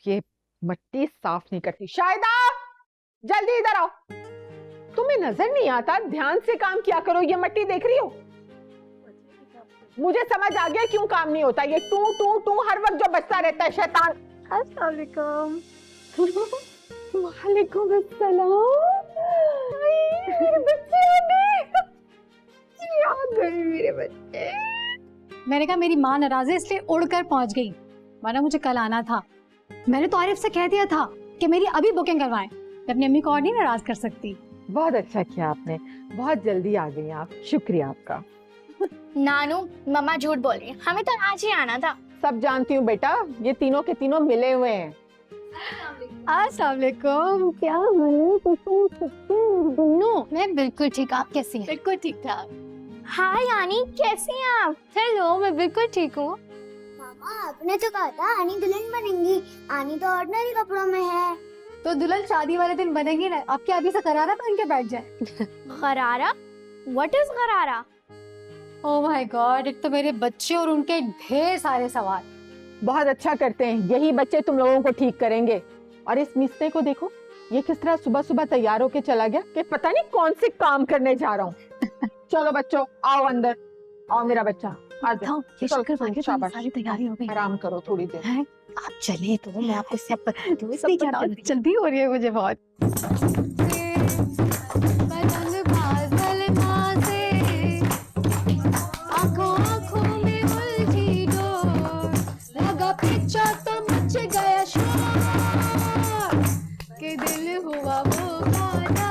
ये मट्टी साफ नहीं करती। शायदा जल्दी इधर आओ। तुम्हें नजर नहीं आता? ध्यान से काम किया करो। ये मट्टी देख रही हो? मुझे समझ आ गया क्यों काम नहीं होता। ये टू टू टू हर वक्त जो बजता रहता है, शैतान। अस्सलाम वालेकुम। वालेकुम अस्सलाम। मेरे बच्चे याद है, मेरे बच्चे। मैंने कहा मेरी माँ नाराज है इसलिए उड़कर पहुंच गई, वरना मुझे कल आना था। मैंने तो आरिफ से कह दिया था कि मेरी अभी बुकिंग करवाएं। मैं अपनी अम्मी को और नहीं नाराज कर सकती। बहुत अच्छा किया आपने, बहुत जल्दी आ गई आप, शुक्रिया आपका। नानू, मम्मा झूठ बोल रही है, हमें तो आज ही आना था। सब जानती हूँ बेटा, ये तीनों के तीनों मिले हुए हैं। अस्सलाम वालेकुम। क्या मैं बिल्कुल ठीक, आप कैसी हैं? बिल्कुल ठीक ठाक। हाय आनी, कैसी हैं आप? हेलो, मैं बिल्कुल ठीक हूँ। मामा आपने तो कहा था आनी दुल्हन बनेंगी, आनी तो ऑर्डिनरी कपड़ों में है। तो दुल्हन शादी वाले दिन बनेगी ना, अब क्या अभी से करारा पहन के बैठ जाए? गरारा? व्हाट इज गरारा? ओह माय गॉड, एक तो मेरे बच्चे और उनके ढेर सारे सवाल। बहुत अच्छा करते हैं, यही बच्चे तुम लोगों को ठीक करेंगे। और इस मिस्ते को देखो, ये किस तरह सुबह सुबह तैयार होके चला गया कि पता नहीं कौन से काम करने जा रहा हूँ। चलो बच्चों, आओ अंदर, आओ मेरा बच्चा। आ जाओ, ये चलो, शक्कर वाले शाबाश। सारी तैयारी हो गई। आराम करो थोड़ी देर। हैं? आप चले तो मैं आपको सब बताती हूँ। सब बता दो। जल्दी हो रही है मुझे बहुत। आँखों आँखों में उलझी डोर, लगा पीछा तो मच गया शोर, कि दिल हुआ वो गाना।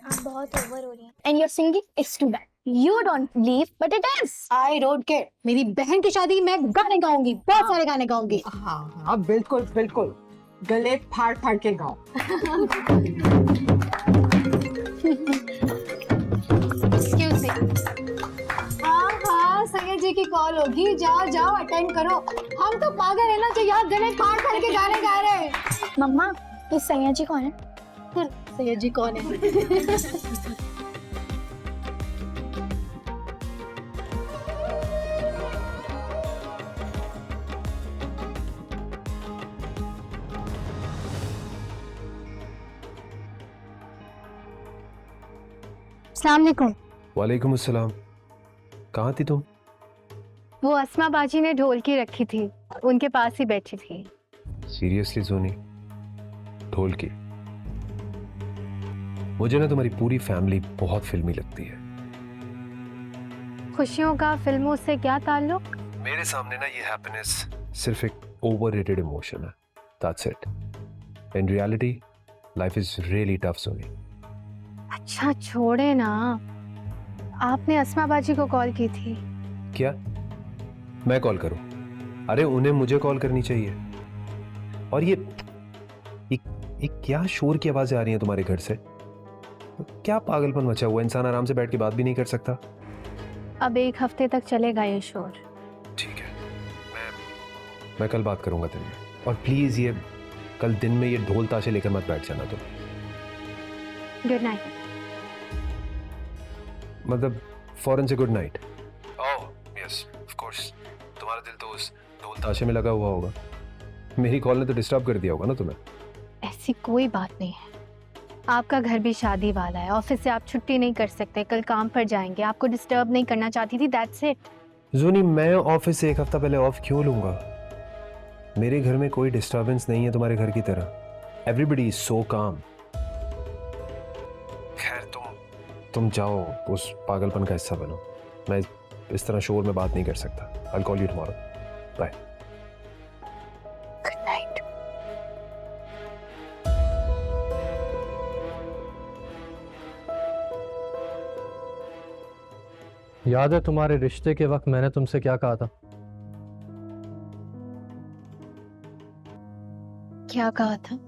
आप बहुत ओवर हो रही हैं। And your singing is too bad. You don't believe, but it is. I don't care। मेरी बहन की शादी में गाने गाऊंगी, बहुत सारे गाने गाऊंगी। हाँ हाँ बिल्कुल बिल्कुल, गले फाड़ फाड़ के गाओ। Excuse me। हाँ हाँ, सैयद जी की कॉल होगी, जाओ जाओ अटेंड करो। हम तो पागल है ना जो यहाँ गले फाड़ फाड़ के गाने गा रहे हैं। मम्मा, ये सैया जी कौन है? सैयद जी कौन है? अस्सलाम वालेकुम। वालेकुम अस्सलाम। कहाँ थी तुम? वो अस्मा बाजी ने ढोलकी रखी थी, उनके पास ही बैठी थी। सीरियसली सोनी, ढोलकी? मुझे ना तुम्हारी पूरी फैमिली बहुत फिल्मी लगती है। खुशियों का फिल्मों से क्या ताल्लुक? मेरे सामने ना ये हैप्पीनेस सिर्फ एक ओवररेटेड इमोशन है। That's it. In reality life is really tough Soni. अच्छा छोड़े ना, आपने अस्मा बाजी को कॉल की थी। क्या मैं कॉल करूं? अरे उन्हें मुझे कॉल करनी चाहिए। और ये क्या शोर की आवाजें आ रही हैं तुम्हारे घर से? क्या पागलपन मचा हुआ, इंसान आराम से बैठ के बात भी नहीं कर सकता? अब एक हफ्ते तक चलेगा ये शोर। ठीक है, मैं कल बात करूंगा दिन में। और प्लीज ये कल दिन में ये ढोल ताशे लेकर मत बैठ जाना तुम। Good night. मतलब फौरन से good night? Oh yes of course. तुम्हारा दिल तो उस ढोल ताशे में लगा हुआ होगा। मेरी कॉल ने तो डिस्टर्ब कर दिया होगा ना तुम्हें। ऐसी कोई बात नहीं है, आपका घर भी शादी वाला है, ऑफिस से आप छुट्टी नहीं कर सकते, कल काम पर जाएंगे, आपको डिस्टर्ब नहीं करना चाहती थी, दैट्स इट। जोनी, मैं ऑफिस से एक हफ्ता पहले ऑफ क्यों लूंगा? मेरे घर में कोई डिस्टर्बेंस नहीं है तुम्हारे घर की तरह। एवरीबडी इज सो काम। खैर तुम जाओ, उस पागलपन का हिस्सा बनो। मैं इस तरह शोर में बात नहीं कर सकता। I will call you tomorrow. Bye. Good night. याद है तुम्हारे रिश्ते के वक्त मैंने तुमसे क्या कहा था? क्या कहा था?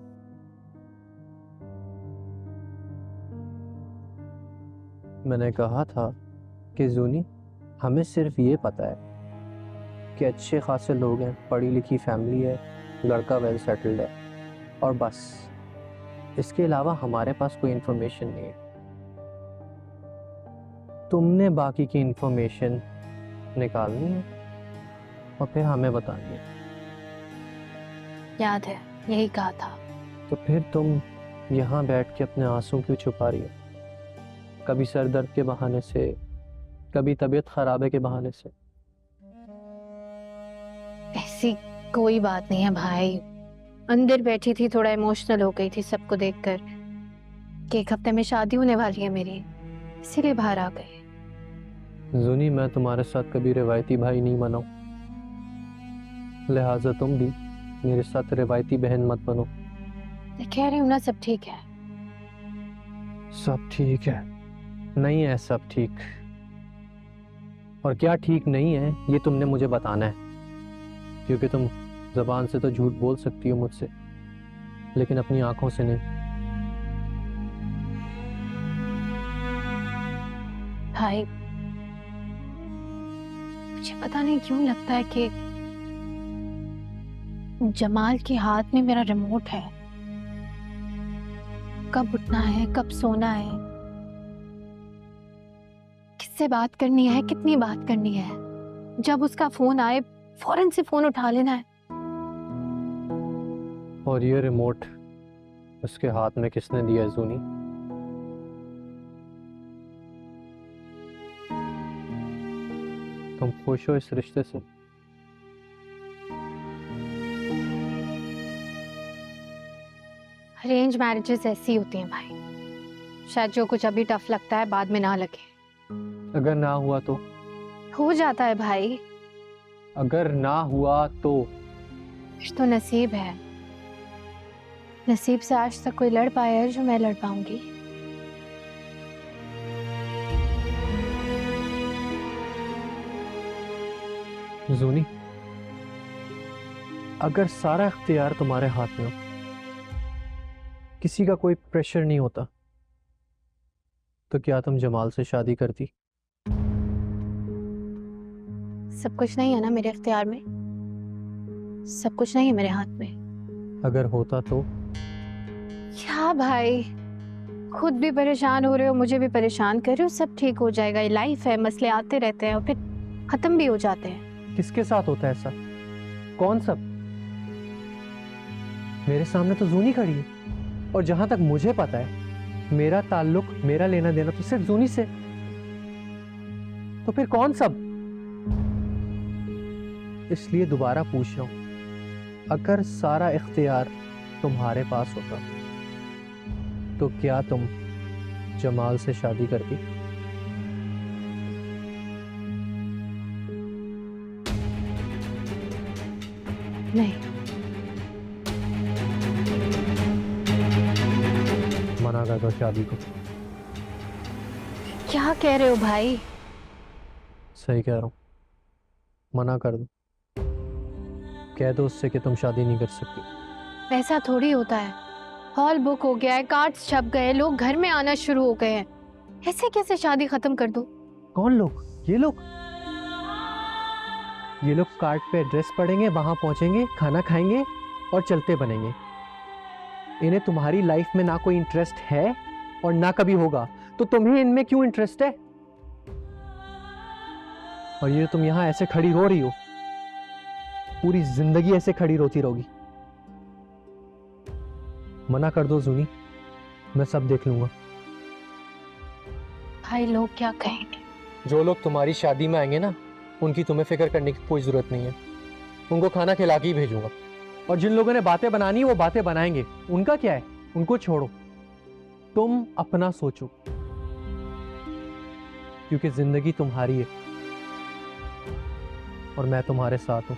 मैंने कहा था कि जूनी, हमें सिर्फ ये पता है कि अच्छे खासे लोग हैं, पढ़ी लिखी फैमिली है, लड़का वेल सेटल्ड है, और बस इसके अलावा हमारे पास कोई इंफॉर्मेशन नहीं है। तुमने बाकी की इंफॉर्मेशन निकालनी है और फिर हमें बतानी है। याद है, यही कहा था। तो फिर तुम यहाँ बैठ के अपने आंसू क्यों छुपा रही हो? कभी सर दर्द के बहाने से, कभी तबीयत खराब है के बहाने से। ऐसी कोई बात नहीं है भाई, अंदर बैठी थी, थोड़ा इमोशनल हो गई थी सबको देखकर कि 1 हफ्ते में शादी होने वाली है मेरी, इसीलिए बाहर आ गई। जूनी, मैं तुम्हारे साथ कभी रिवायती भाई नहीं बना, लिहाजा तुम भी मेरे साथ रिवायती बहन मत बनो। मैं कह रही हूँ ना, सब ठीक है। सब ठीक है? नहीं है सब ठीक। और क्या ठीक नहीं है ये तुमने मुझे बताना है, क्योंकि तुम जबान से तो झूठ बोल सकती हो मुझसे, लेकिन अपनी आंखों से नहीं। भाई मुझे पता नहीं क्यों लगता है कि जमाल के हाथ में मेरा रिमोट है। कब उठना है, कब सोना है, किससे बात करनी है, कितनी बात करनी है, जब उसका फोन आए फौरन से फोन उठा लेना है। और ये रिमोट उसके हाथ में किसने दिया है जूनी? तुम खुश हो इस रिश्ते से? अरेंज मैरिजेस ऐसी होती हैं भाई, शायद जो कुछ अभी टफ लगता है बाद में ना लगे। अगर ना हुआ तो? हो जाता है भाई। अगर ना हुआ तो? फिर तो नसीब है। नसीब से आज तक कोई लड़ पाया है जो मैं लड़ पाऊंगी। जूनी, अगर सारा इख्तियार तुम्हारे हाथ में हो, किसी का कोई प्रेशर नहीं होता, तो क्या तुम जमाल से शादी करती? सब कुछ नहीं है ना मेरे इख्तियार में, सब कुछ नहीं है मेरे हाथ में। अगर होता तो? क्या भाई, खुद भी परेशान हो रहे हो, मुझे भी परेशान कर रहे हो। सब ठीक हो जाएगा, ये लाइफ है, मसले आते रहते हैं और फिर खत्म भी हो जाते हैं। किसके साथ होता है ऐसा? कौन सब? मेरे सामने तो जूनी खड़ी है, और जहां तक मुझे पता है मेरा ताल्लुक, मेरा लेना देना तो सिर्फ जूनी से। तो फिर कौन सब? इसलिए दोबारा पूछ रहा हूं, अगर सारा इख्तियार तुम्हारे पास होता तो क्या तुम जमाल से शादी करती? नहीं। मना कर दो शादी को। क्या कह रहे हो भाई? सही कह रहा हूं, मना कर दो। कह दो उससे कि तुम शादी नहीं कर सकती। ऐसा थोड़ी होता है, हॉल बुक हो गया है, कार्ड्स छप गए, लोग घर में आना शुरू हो गए हैं, ऐसे कैसे शादी खत्म कर दो? कौन लोग? ये लोग? ये लोग कार्ड पे एड्रेस पढ़ेंगे, वहां पहुंचेंगे, खाना खाएंगे और चलते बनेंगे। इन्हें तुम्हारी लाइफ में ना कोई इंटरेस्ट है और ना कभी होगा, तो तुम्हें इनमें क्यों इंटरेस्ट है? और ये तुम यहां ऐसे खड़ी रो रही हो, पूरी जिंदगी ऐसे खड़ी रोती रहोगी। मना कर दो जूनी, मैं सब देख लूंगा। भाई लोग क्या कहेंगे? जो लोग तुम्हारी शादी में आएंगे ना, उनकी तुम्हें फिक्र करने की कोई जरूरत नहीं है। उनको खाना खिला के ही भेजूंगा। और जिन लोगों ने बातें बनानी है वो बातें बनाएंगे, उनका क्या है, उनको छोड़ो। तुम अपना सोचो, क्योंकि जिंदगी तुम्हारी है और मैं तुम्हारे साथ हूं।